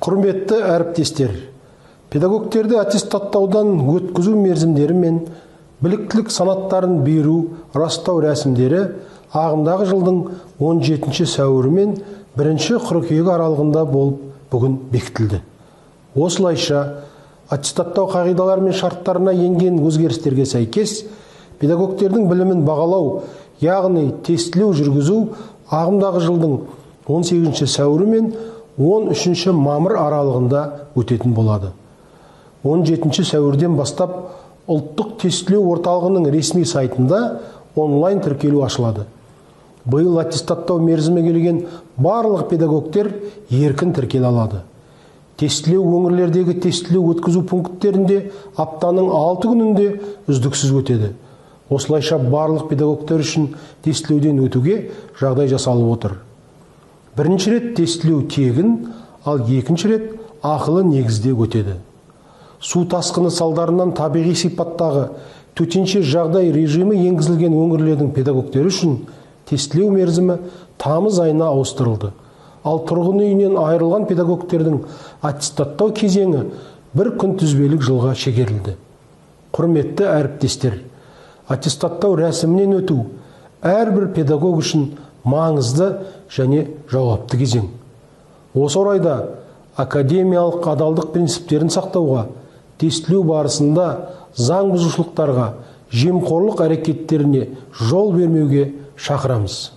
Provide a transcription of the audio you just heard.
Құрметті әріптестер, педагогтерді аттестаттаудан өткізу мерзімдері мен біліктілік санаттарын беру, растау рәсімдері ағымдағы жылдың 17 сәуірі мен 1 қыркүйек аралығында болып бүгін бекітілді. Осылайша, аттестаттау қағидалары мен шарттарына енген өзгерістерге сәйкес, педагогтердің білімін бағалау, яғни тестілеу жүргізу ағымдағы жылдың 18 сәуірі мен 13 мамыр аралығында өтетін болады. 17 сәуірден бастап ұлттық тестілеу орталығының ресми сайтында онлайн тіркелу ашылады. Биыл аттестаттау мерзімі келген барлық педагогтер еркін тіркеле алады. Тестілеу өңірлердегі тестілеу өткізу пункттерінде аптаның 6 күнінде үздіксіз өтеді. Осылайша барлық педагогтер үшін тестілеуден өтуге жағдай жасалып отыр. Бірінші рет тестілеу тегін, ал екінші рет ақылы негізде өтеді. Су тасқыны салдарынан табиғи сипаттағы төтенше жағдай режимі енгізілген өңірлердің педагогтері үшін тестілеу мерзімі тамыз айына ауыстырылды. Ал тұрғын үйінен айырылған педагогтердің аттестаттау кезеңі бір күнтізбелік жылға шегерілді. Құрметті әріптестер, аттестаттау рәсімінен өту әрбір педагог үшін маңызды және жауапты кезең. Осы орайда академиялық адалдық принциптерін сақтауға, тестілеу барысында заң бұзушылықтарға, жемқорлық әрекеттеріне жол бермеуге шақырамыз.